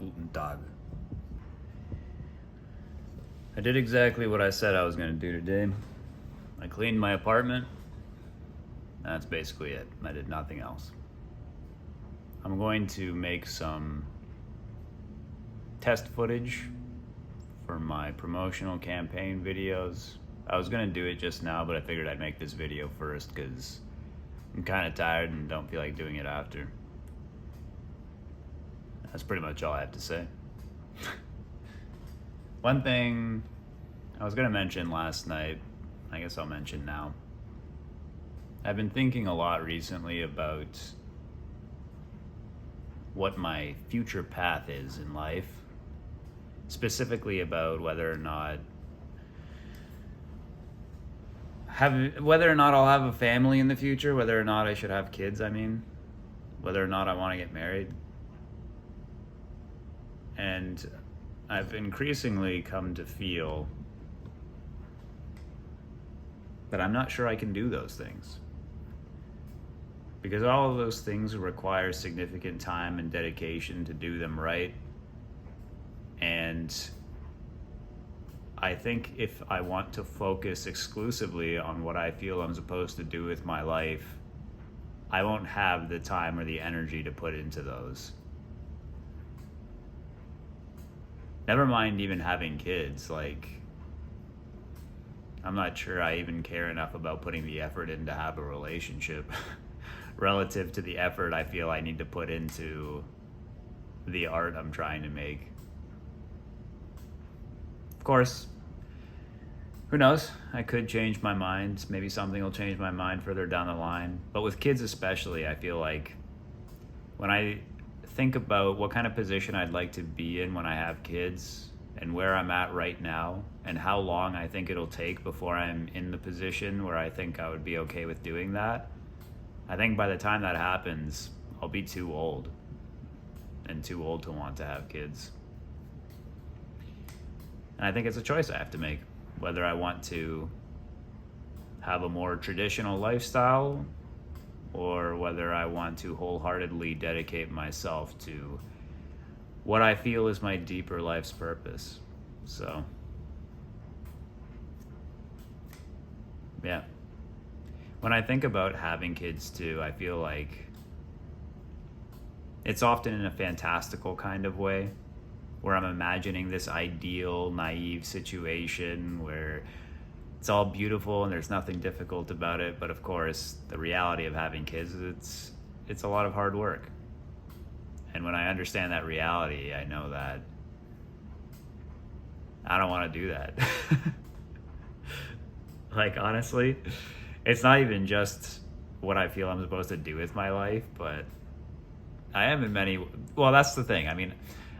Guten Tag. I did exactly what I said I was going to do today. I cleaned my apartment. That's basically it. I did nothing else. I'm going to make some test footage for my promotional campaign videos. I was going to do it just now, but I figured I'd make this video first because I'm kind of tired and don't feel like doing it after. That's pretty much all I have to say. One thing I was going to mention last night, I guess I'll mention now. I've been thinking a lot recently about what my future path is in life, specifically about whether or not I'll have a family in the future, whether or not I should have kids, whether or not I want to get married. And I've increasingly come to feel that I'm not sure I can do those things. Because all of those things require significant time and dedication to do them right. And I think if I want to focus exclusively on what I feel I'm supposed to do with my life, I won't have the time or the energy to put into those. Never mind even having kids, I'm not sure I even care enough about putting the effort in to have a relationship relative to the effort I feel I need to put into the art I'm trying to make. Of course, who knows? I could change my mind. Maybe something will change my mind further down the line. But with kids especially, I feel like when I think about what kind of position I'd like to be in when I have kids and where I'm at right now and how long I think it'll take before I'm in the position where I think I would be okay with doing that, I think by the time that happens, I'll be too old and too old to want to have kids. And I think it's a choice I have to make, whether I want to have a more traditional lifestyle or whether I want to wholeheartedly dedicate myself to what I feel is my deeper life's purpose. So, yeah. When I think about having kids too, I feel like it's often in a fantastical kind of way, where I'm imagining this ideal, naive situation where it's all beautiful and there's nothing difficult about it. But of course, the reality of having kids is it's a lot of hard work. And when I understand that reality, I know that I don't want to do that. Honestly, it's not even just what I feel I'm supposed to do with my life, but I am in many... Well, that's the thing. I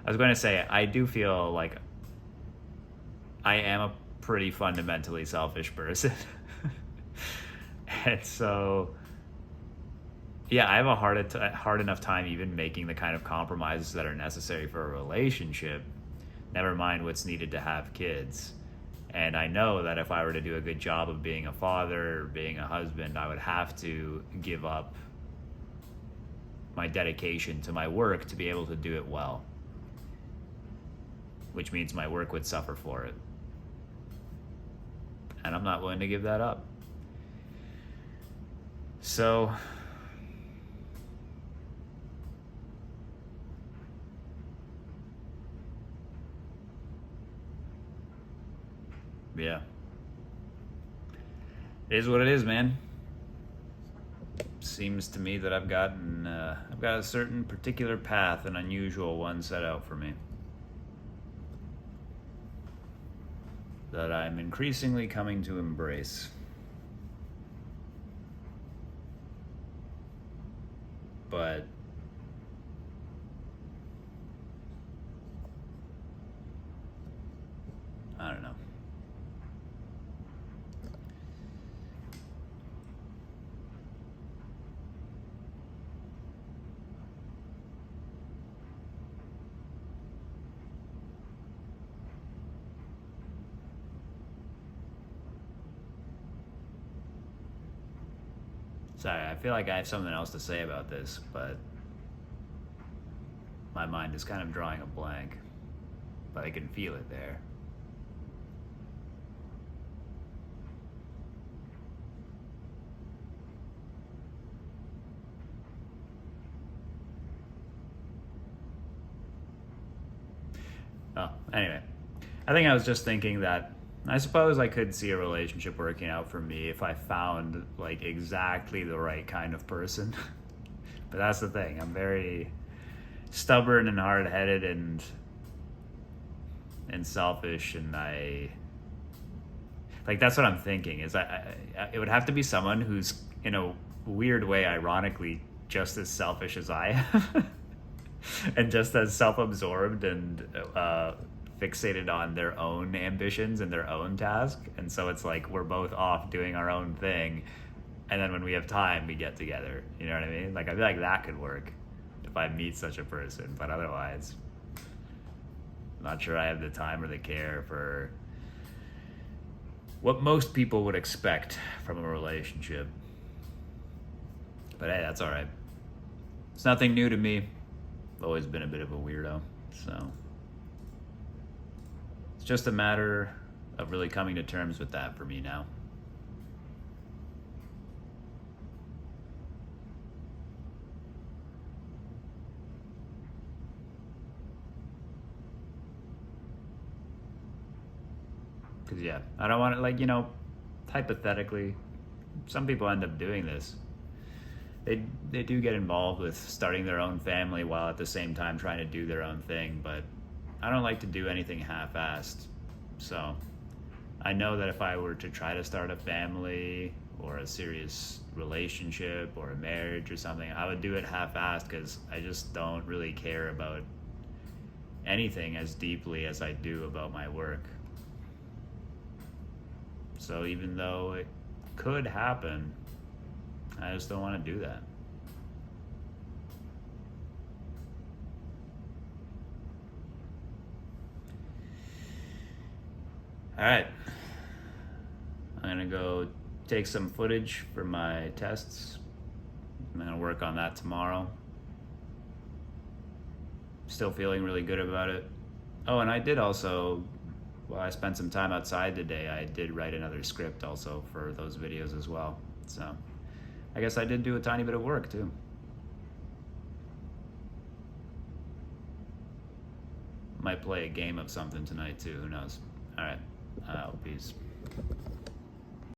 was going to say, I do feel like I am a pretty fundamentally selfish person. And so, yeah, I have a hard enough time even making the kind of compromises that are necessary for a relationship, never mind what's needed to have kids. And I know that if I were to do a good job of being a father or being a husband, I would have to give up my dedication to my work to be able to do it well, which means my work would suffer for it. And I'm not willing to give that up. So, yeah. It is what it is, man. Seems to me that I've got a certain particular path, an unusual one set out for me, that I'm increasingly coming to embrace. But I don't know. Sorry, I feel like I have something else to say about this, but my mind is kind of drawing a blank, but I can feel it there. Oh, anyway, I think I was just thinking that I suppose I could see a relationship working out for me if I found like exactly the right kind of person. But that's the thing. I'm very stubborn and hard-headed and selfish, and I like that's what I'm thinking is it would have to be someone who's in a weird way, ironically, just as selfish as I am. And just as self-absorbed and fixated on their own ambitions and their own task. And so it's like we're both off doing our own thing, and then when we have time we get together, you know what I mean? Like I feel like that could work if I meet such a person, but otherwise I'm not sure I have the time or the care for what most people would expect from a relationship. But hey, that's all right. It's nothing new to me. I've always been a bit of a weirdo, so it's just a matter of really coming to terms with that for me now. Because yeah, I don't want to, like, hypothetically, some people end up doing this. They do get involved with starting their own family while at the same time trying to do their own thing, but I don't like to do anything half-assed. So I know that if I were to try to start a family or a serious relationship or a marriage or something, I would do it half-assed because I just don't really care about anything as deeply as I do about my work. So even though it could happen, I just don't want to do that. All right. I'm going to go take some footage for my tests. I'm going to work on that tomorrow. Still feeling really good about it. Oh, and I did also, well, I spent some time outside today. I did write another script also for those videos as well. So I guess I did do a tiny bit of work too. Might play a game of something tonight too, who knows. All right, peace.